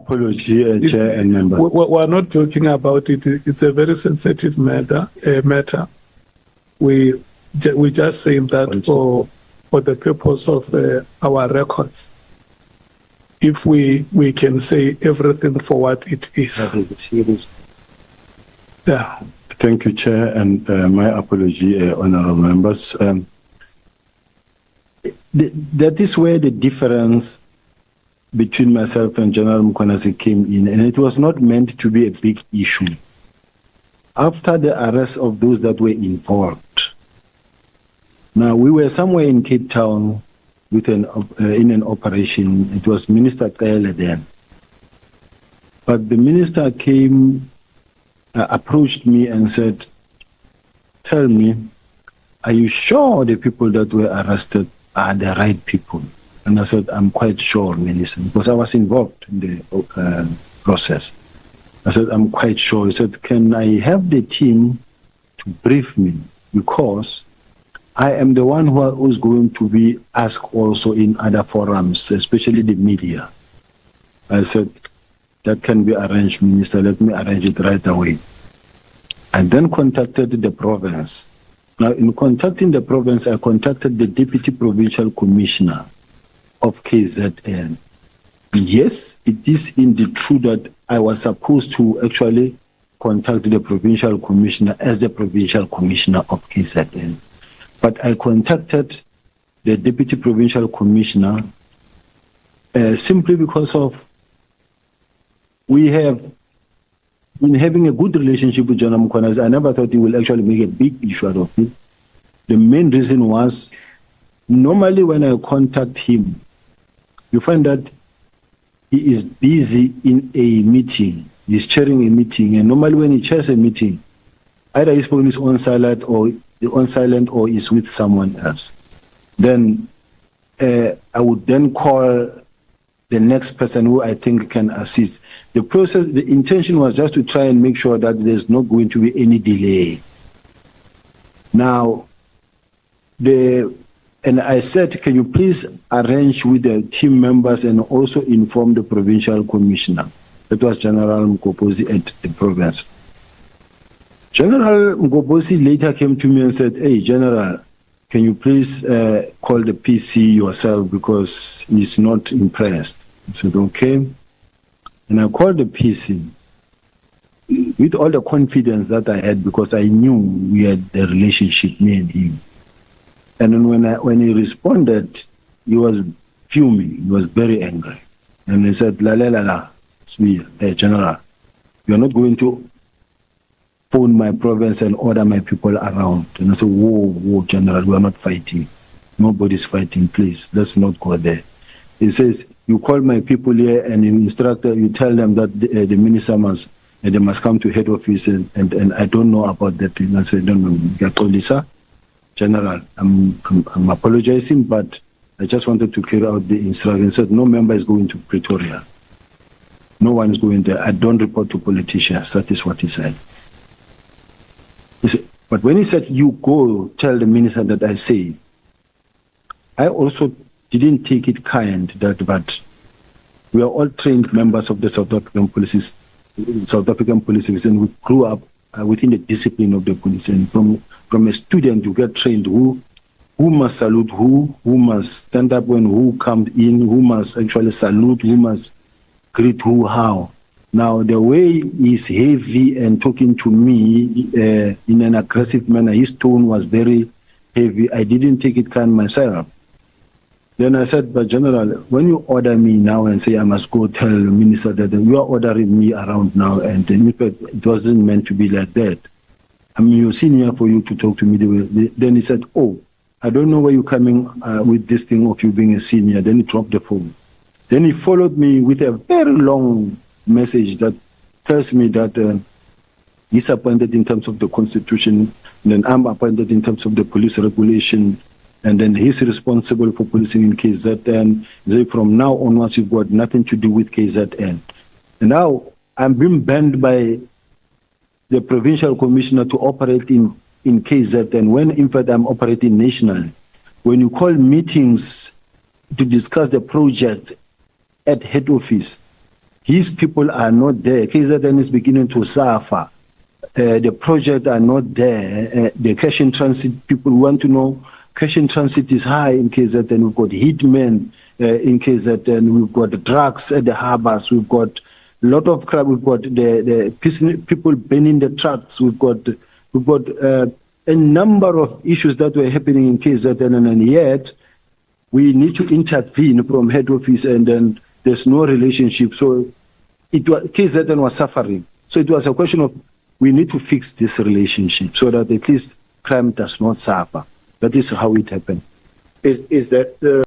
apology, Chair and member. We're not talking about it. It's a very sensitive matter. We just saying that for the purpose of our records, if we can say everything for what it is. Yeah. Thank you, Chair, and my apology, honourable members. That is where the difference between myself and General noMkhwanazi came in, and it was not meant to be a big issue. After the arrest of those that were involved, now we were somewhere in Cape Town with in an operation. It was Minister Kele then, but the minister came, approached me and said, "Tell me, are you sure the people that were arrested are the right people?" And I said, "I'm quite sure, Minister," because I was involved in the process. I said, "I'm quite sure." He said, "Can I have the team to brief me? Because I am the one who is going to be asked also in other forums, especially the media." I said, "That can be arranged, Minister. Let me arrange it right away." I then contacted the province. Now, in contacting the province, I contacted the Deputy Provincial Commissioner of KZN. Yes, it is indeed true that I was supposed to actually contact the Provincial Commissioner as the Provincial Commissioner of KZN. But I contacted the Deputy Provincial Commissioner simply because of we have been having a good relationship with General noMkhwanazi. I never thought he will actually make a big issue out of it. The main reason was, normally when I contact him, you find that he is busy in a meeting. He's chairing a meeting, and normally when he chairs a meeting, either his phone is on silent or is with someone else. Then I would then call the next person who I think can assist. The process, the intention was just to try and make sure that there's not going to be any delay. Now, and I said, "Can you please arrange with the team members and also inform the Provincial Commissioner?" That was General Mgobozi at the province. General Mgobozi later came to me and said, "Hey, General, can you please call the PC yourself because he's not impressed?" I said, "Okay." And I called the PC with all the confidence that I had because I knew we had a relationship, me and him. And then when he responded, he was fuming. He was very angry. And he said, "La, uSbiya, General, you're not going to phone my province and order my people around." And I said, whoa, General, we are not fighting. Nobody's fighting, please. Let's not go there. He says, "You call my people here and you tell them that the minister they must come to head office and I don't know about that thing." I said, "No, General, I'm apologizing, but I just wanted to carry out the instruction." He said, "No member is going to Pretoria. No one is going there. I don't report to politicians." That is what he said. He said, but when he said, "You go tell the minister that I say," I also didn't take it kind that, but we are all trained members of the South African police Service, and we grew up within the discipline of the police. And from a student, you get trained who must salute who must stand up when who comes in, who must actually salute, who must greet who, how. Now, the way he's heavy and talking to me in an aggressive manner, his tone was very heavy. I didn't take it kind myself. Then I said, "But General, when you order me now and say I must go tell the minister that you are ordering me around now, and in fact, it wasn't meant to be like that. I mean, you're senior for you to talk to me the way." Then he said, "Oh, I don't know where you're coming with this thing of you being a senior." Then he dropped the phone. Then he followed me with a very long message that tells me that he's appointed in terms of the Constitution, and then I'm appointed in terms of the police regulation, and then he's responsible for policing in KZN. Say, from now onwards, you've got nothing to do with KZN. And now I'm being banned by the Provincial Commissioner to operate in KZN, when in fact I'm operating nationally. When you call meetings to discuss the project at head office, his people are not there. KZN is beginning to suffer. The projects are not there. The cash in transit, people want to know, cash in transit is high in KZN. We've got hitmen in KZN. We've got drugs at the harbors. We've got a lot of crime. We've got the people burning the trucks. We've got a number of issues that were happening in KZN, and yet we need to intervene from head office, and then there's no relationship. So KZN was suffering. So it was a question of, we need to fix this relationship so that at least crime does not suffer. That is how it happened. Is that